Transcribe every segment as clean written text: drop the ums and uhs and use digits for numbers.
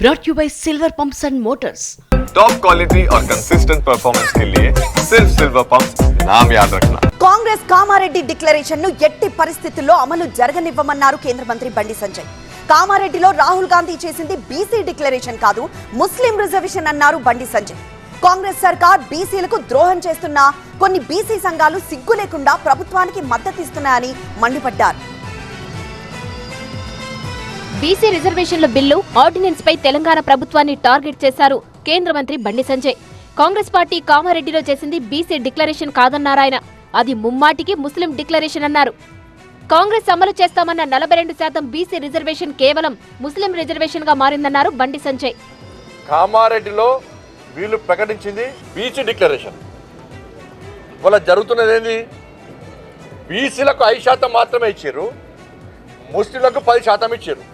brought you by Silver Pumps and Motors. Top quality और consistent performance के लिए सिर्फ सिल्वर पंप्स नाम याद रखना। కాంగ్రెస్ కామారెడ్డి డిక్లరేషన్ ను ఎట్టి పరిస్థితుల్లో అమలు జరగనివ్వమన్నారు కేంద్ర మంత్రి బండి సంజయ్. కామారెడ్డిలో రాహుల్ గాంధీ చేసింది బీసీ డిక్లరేషన్ కాదు, ముస్లిం రిజర్వేషన్ అన్నారు బండి సంజయ్. కాంగ్రెస్ సర్కార్ బీసీలకు ద్రోహం చేస్తున్నా కొన్ని బీసీ సంఘాలు సిగ్గు లేకుండా ప్రభుత్వానికి మద్దతిస్తున్నాయని మండిపడ్డారు. బీసీ రిజర్వేషన్ల బిల్లు ఆర్డినెన్స్ పై తెలంగాణ ప్రభుత్వాన్ని టార్గెట్ చేశారు కేంద్ర మంత్రి బండి సంజయ్. కాంగ్రెస్ పార్టీ కామారెడ్డిలో చేసింది బీసీ డిక్లరేషన్ కాదన్నారాయన. అది ముమ్మాటికి ముస్లిం డిక్లరేషన్ అన్నారు. కాంగ్రెస్ అమలు చేస్తామన్న 42% బీసీ రిజర్వేషన్ కేవలం ముస్లిం రిజర్వేషన్ గా మారిందన్నారు బండి సంజయ్. కామారెడ్డిలో వీళ్ళు ప్రకటించింది బీసీ డిక్లరేషన్. వాళ్ళ జరుగుతున్నది ఏంది? బీసీలకు 5% మాత్రమే ఇచ్చారు, ముస్లింలకు 10% ఇచ్చారు.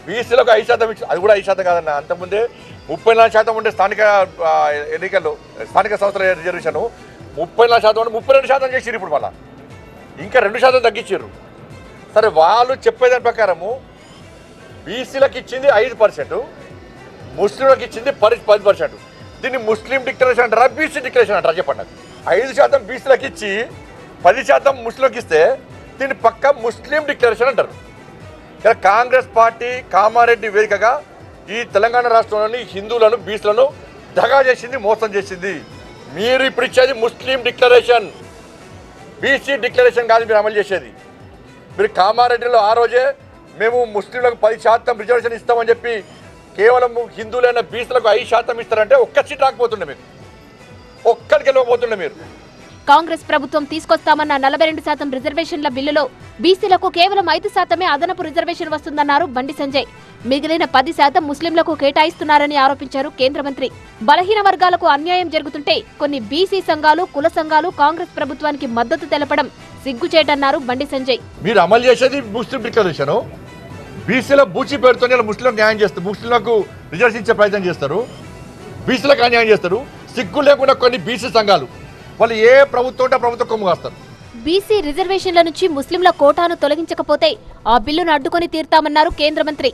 బీసీలకు 5% ఇచ్చారు, అది కూడా 5% కాదన్న. అంతకుముందే 34% ఉండే స్థానిక ఎన్నికల్లో స్థానిక సంస్థల రిజర్వేషన్ 34% ఉంటే 32% చేసారు. ఇప్పుడు మళ్ళీ ఇంకా 2% తగ్గించారు. సరే, వాళ్ళు చెప్పేదాని ప్రకారము బీసీలకు ఇచ్చింది 5%, ముస్లింలకు ఇచ్చింది 10%. దీన్ని ముస్లిం డిక్లరేషన్ అంటారా, బీసీ డిక్లరేషన్ అంటారా చెప్పండి నాకు. 5% బీసీలకు ఇచ్చి 10% ముస్లింలకు ఇస్తే దీన్ని పక్క ముస్లిం డిక్లరేషన్ అంటారు. ఇక్కడ కాంగ్రెస్ పార్టీ కామారెడ్డి వేదికగా ఈ తెలంగాణ రాష్ట్రంలోని హిందువులను బీసీలను దగా చేసింది, మోసం చేసింది. మీరు ఇప్పుడు ఇచ్చేది ముస్లిం డిక్లరేషన్, బీసీ డిక్లరేషన్ కాదు మీరు అమలు చేసేది. మీరు కామారెడ్డిలో ఆ రోజే మేము ముస్లింలకు 10% రిజర్వేషన్ ఇస్తామని చెప్పి కేవలం హిందువులైన బీసీలకు 5% ఇస్తారంటే ఒక్క సీట్ రాకపోతుండే, మీకు ఒక్కరికి వెళ్ళకపోతుండే. మీరు కాంగ్రెస్ ప్రభుత్వం తీసుకొస్తామన్న 42% రిజర్వేషన్ల బిల్లులో బీసీలకు కేవలం 5% అదనపు రిజర్వేషన్ వస్తుందన్నారు బండి సంజయ్. మిగిలిన 10% ముస్లింలకు కేటాయిస్తున్నారని ఆరోపించారు కేంద్ర మంత్రి. బలహీన వర్గాలకు అన్యాయం జరుగుతుంటే కొన్ని బీసీ సంఘాలు, కుల సంఘాలు కాంగ్రెస్ ప్రభుత్వానికి మద్దతు తెలపడం సిగ్గుచేటన్నారు బండి సంజయ్. మీరు అమలు చేసేది ముస్లిం డిక్లరేషన్, బీసీల బూచి పేరుతో ముస్లింలకు న్యాయం చేస్తారు, ముస్లింలకు రిజర్వేషన్ ఇచ్చే ప్రయత్నం చేస్తారు, బీసీలకు అన్యాయం చేస్తారు. సిగ్గు లేకుండా కొన్ని బీసీ సంఘాలు వాళ్ళు ఏ ప్రభుత్వం ఉంటే ప్రభుత్వం కొమ్ము కాస్తారు. బీసీ రిజర్వేషన్ల నుంచి ముస్లింల కోటాను తొలగించకపోతే ఆ బిల్లును అడ్డుకొని తీర్తామన్నారు కేంద్ర మంత్రి.